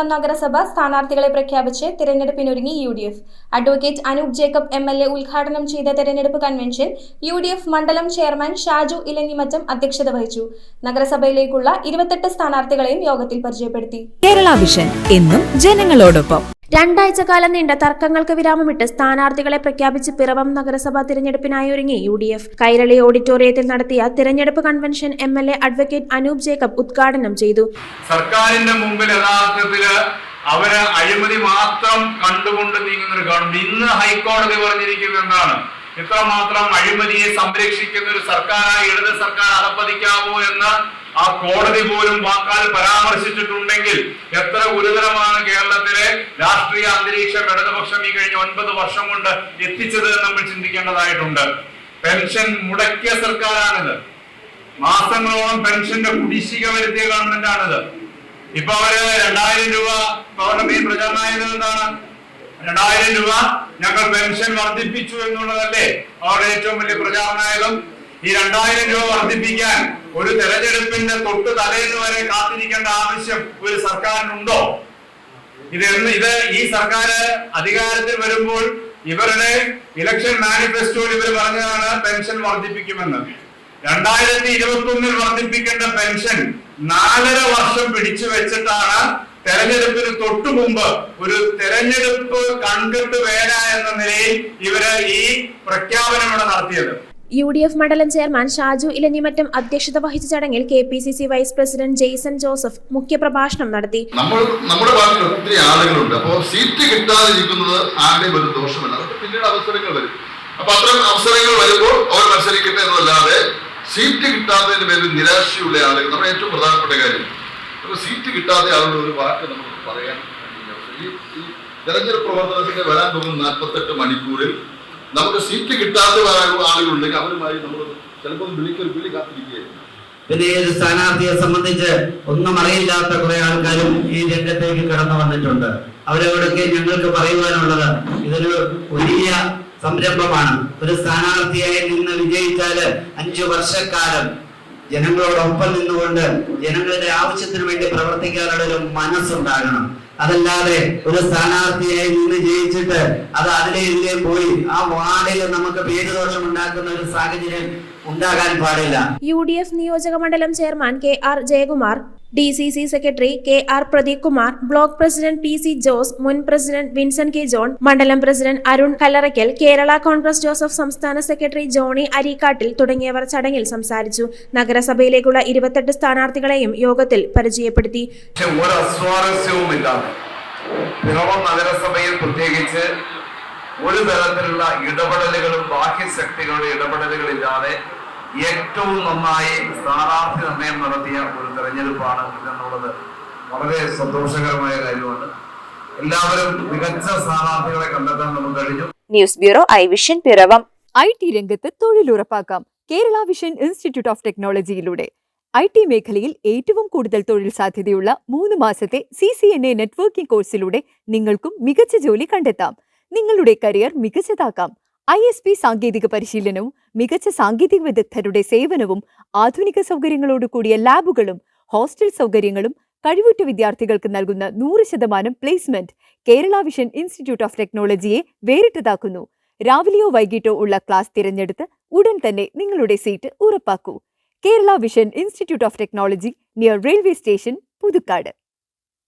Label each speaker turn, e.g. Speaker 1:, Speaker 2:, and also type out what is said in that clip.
Speaker 1: പിറവം നഗരസഭ സ്ഥാനാർത്ഥികളെ പ്രഖ്യാപിച്ച് തിരഞ്ഞെടുപ്പിനൊരുങ്ങി UDF. Advocate Anoop Jacob MLA ഉദ്ഘാടനം ചെയ്ത തിരഞ്ഞെടുപ്പ് കൺവെൻഷൻ UDF മണ്ഡലം ചെയർമാൻ ഷാജു ഇലഞ്ഞിമറ്റം അധ്യക്ഷത വഹിച്ചു. നഗരസഭയിലേക്കുള്ള 28 സ്ഥാനാർത്ഥികളെയും യോഗത്തിൽ പരിചയപ്പെടുത്തി.
Speaker 2: കേരള വിഷൻ എന്നും ജനങ്ങളോടൊപ്പം.
Speaker 3: രണ്ടാഴ്ചക്കാലം നീണ്ട തർക്കങ്ങൾക്ക് വിരാമമിട്ട് സ്ഥാനാർത്ഥികളെ പ്രഖ്യാപിച്ച് പിറവം നഗരസഭാ തിരഞ്ഞെടുപ്പിനായി ഒരുങ്ങി UDF. കൈരളി ഓഡിറ്റോറിയത്തിൽ നടത്തിയ തിരഞ്ഞെടുപ്പ് convention MLA advocate Anoop Jacob ഉദ്ഘാടനം ചെയ്തു.
Speaker 4: സർക്കാരിന്റെ മുമ്പിൽ യഥാർത്ഥത്തില് അവര് അഴിമതി മാത്രം കണ്ടുകൊണ്ട് നീങ്ങുന്നൊരു ഗവൺമെന്റ്. ഇന്ന് ഹൈക്കോടതി പറഞ്ഞിരിക്കുന്നത് എന്താണ്? ഇത്രമാത്രം അഴിമതിയെ സംരക്ഷിക്കുന്ന ഒരു സർക്കാരായി ഇടത് സർക്കാർ അധപ്പതിക്കാമോ എന്ന് ആ കോടതി പോലും വാക്കാൽ പരാമർശിച്ചിട്ടുണ്ടെങ്കിൽ എത്ര ഗുരുതരമാണ് കേരളത്തിലെ രാഷ്ട്രീയ അന്തരീക്ഷം ഇടതുപക്ഷം ഈ കഴിഞ്ഞ 9 വർഷം കൊണ്ട് എത്തിച്ചത് നമ്മൾ ചിന്തിക്കേണ്ടതായിട്ടുണ്ട്. പെൻഷൻ മുടക്കിയ സർക്കാരാണിത്. മാസങ്ങളോളം പെൻഷന്റെ കുടിശ്ശിക വരുത്തിയ ഗവൺമെന്റാണിത്. ഇപ്പൊ അവര് 2000 രൂപ പൗർണമി പ്രചാരണമായത് എന്താണ്? 2000 രൂപ ഞങ്ങൾ പെൻഷൻ വർദ്ധിപ്പിച്ചു എന്നുള്ളതല്ലേ അവരുടെ ഏറ്റവും വലിയ പ്രചാരണമായതും. ഈ 2000 രൂപ വർദ്ധിപ്പിക്കാൻ ഒരു തെരഞ്ഞെടുപ്പിന്റെ തൊട്ട് തലേന്ന് വരെ കാത്തിരിക്കേണ്ട ആവശ്യം ഒരു സർക്കാരിനുണ്ടോ? ഇത് ഈ സർക്കാർ അധികാരത്തിൽ വരുമ്പോൾ ഇവരുടെ ഇലക്ഷൻ മാനിഫെസ്റ്റോയിൽ ഇവർ പറഞ്ഞതാണ് പെൻഷൻ വർദ്ധിപ്പിക്കുമെന്ന്. 2021 വർദ്ധിപ്പിക്കേണ്ട പെൻഷൻ 4.5 വർഷം പിടിച്ചു വെച്ചിട്ടാണ് തെരഞ്ഞെടുപ്പിന് തൊട്ടു മുമ്പ് ഒരു തെരഞ്ഞെടുപ്പ് കണ്ടിട്ട് വേല എന്ന നിലയിൽ ഇവര് ഈ പ്രഖ്യാപനം ഇവിടെ നടത്തിയത്.
Speaker 3: UDF മണ്ഡലം ചെയർമാൻ ഷാജു ഇലഞ്ഞിമറ്റം അധ്യക്ഷത വഹിച്ച ചടങ്ങിൽ KPCC vice president Jaison Joseph മുഖ്യപ്രഭാഷണം നടത്തി.
Speaker 5: നമ്മുടെ പാർട്ടിയിൽ ഒത്തിരി ആളുകളുണ്ട്. അപ്പോൾ സീറ്റ് കിട്ടാതിരിക്കുന്നത് ആരുടെയും ഒരു ദോഷമല്ല. അതൊക്കെ പിന്നീട് അവസരങ്ങൾ വരും. അപ്പൊ അത്തരം അവസരങ്ങൾ വരുമ്പോൾ അവർ മത്സരിക്കട്ടെ എന്നല്ലാതെ സീറ്റ് കിട്ടാത്തതിന് പേരിൽ നിരാശയുള്ള ആളുകൾ നമ്മുടെ ഏറ്റവും പ്രധാനപ്പെട്ട കാര്യം. അപ്പൊ സീറ്റ് കിട്ടാത്ത ആളുകൾ ഒരു വാക്ക് നമുക്ക് പറയാൻ ഈ തെരഞ്ഞെടുപ്പ് പ്രവർത്തനത്തിന്റെ വരാൻ പോകുന്ന 48 മണിക്കൂറിൽ നമുക്ക് സീറ്റ് കിട്ടാത്ത ആളുകളുണ്ടെങ്കിൽ അവരുമായി നമ്മൾ ചിലപ്പോൾ വിളി കാത്തിരിക്കുകയായിരുന്നു.
Speaker 6: പിന്നെ ഏത് സ്ഥാനാർത്ഥിയെ സംബന്ധിച്ച് ഒന്നും അറിയില്ലാത്ത കുറെ ആൾക്കാരും ഈ രംഗത്തേക്ക് കടന്നു വന്നിട്ടുണ്ട്. അവരോടൊക്കെ ഞങ്ങൾക്ക് പറയുവാനുള്ളത് ഇതൊരു വലിയ സംരംഭമാണ്. ഒരു സ്ഥാനാർത്ഥിയായി നിന്ന് വിജയിച്ചാല് 5 വർഷക്കാലം ജനങ്ങളോടൊപ്പം നിന്നുകൊണ്ട് ജനങ്ങളുടെ ആവശ്യത്തിന് വേണ്ടി പ്രവർത്തിക്കാനുള്ള ഒരു മനസ്സുണ്ടാകണം. അതല്ലാതെ ഒരു സ്ഥാനാർത്ഥിയായി നിന്ന് ജയിച്ചിട്ട് അത് അതിലെ പോയി ആ വാർഡിൽ നമുക്ക് പേരുദോഷം ഉണ്ടാക്കുന്ന ഒരു സാഹചര്യം ഉണ്ടാകാൻ പാടില്ല.
Speaker 3: UDF നിയോജക മണ്ഡലം chairman KR Jayakumar, DCC secretary KR Pradeep Kumar, block president PC Jose, മുൻ പ്രസിഡന്റ് വിൻസെന്റ് K ജോൺ, മണ്ഡലം പ്രസിഡന്റ് അരുൺ കല്ലറയ്ക്കൽ, കേരള കോൺഗ്രസ് ജോസഫ് സംസ്ഥാന സെക്രട്ടറി ജോണി അരീക്കാട്ടിൽ തുടങ്ങിയവർ ചടങ്ങിൽ സംസാരിച്ചു. നഗരസഭയിലേക്കുള്ള 28 സ്ഥാനാർത്ഥികളെയും യോഗത്തിൽ പരിചയപ്പെടുത്തി.
Speaker 4: പിറവം നഗരസഭയിൽ പ്രത്യേകിച്ച് ഒരു തരത്തിലുള്ള ഇടപെടലുകളും ബാഹ്യശക്തികളുടെ ഇടപെടലുകളില്ലാതെ ഏറ്റവും നന്നായി സ്ഥാനാർത്ഥി നിർണയം നടത്തിയ ഒരു തെരഞ്ഞെടുപ്പാണ് ഇതെന്നുള്ളത് വളരെ സന്തോഷകരമായ കാര്യമാണ്. എല്ലാവരും മികച്ച സ്ഥാനാർത്ഥികളെ കണ്ടെത്താൻ നമുക്ക് കഴിഞ്ഞു.
Speaker 2: ന്യൂസ് ബ്യൂറോ ഐവിഷൻ പിറവം. IT രംഗത്ത് തൊഴിലുറപ്പാക്കാം കേരള വിഷൻ ഇൻസ്റ്റിറ്റ്യൂട്ട് ഓഫ് ടെക്നോളജിയിലൂടെ. IT മേഖലയിൽ ഏറ്റവും കൂടുതൽ തൊഴിൽ സാധ്യതയുള്ള 3 മാസത്തെ CCNA നെറ്റ്വർക്കിംഗ് കോഴ്സിലൂടെ നിങ്ങൾക്കും മികച്ച ജോലി കണ്ടെത്താം. നിങ്ങളുടെ കരിയർ മികച്ചതാക്കാം. ISP സാങ്കേതിക പരിശീലനവും മികച്ച സാങ്കേതിക വിദഗ്ധരുടെ സേവനവും ആധുനിക സൗകര്യങ്ങളോട് കൂടിയ ലാബുകളും ഹോസ്റ്റൽ സൗകര്യങ്ങളും കഴിവുറ്റ വിദ്യാർത്ഥികൾക്ക് നൽകുന്ന 100% placement Kerala Vision Institute of ടെക്നോളജിയെ വേറിട്ടതാക്കുന്നു. രാവിലെയോ വൈകിട്ടോ ഉള്ള ക്ലാസ് തിരഞ്ഞെടുത്ത് ഉടൻ തന്നെ നിങ്ങളുടെ സീറ്റ് ഉറപ്പാക്കൂ. Kerala Vision Institute of Technology, near railway station, Puthukkad.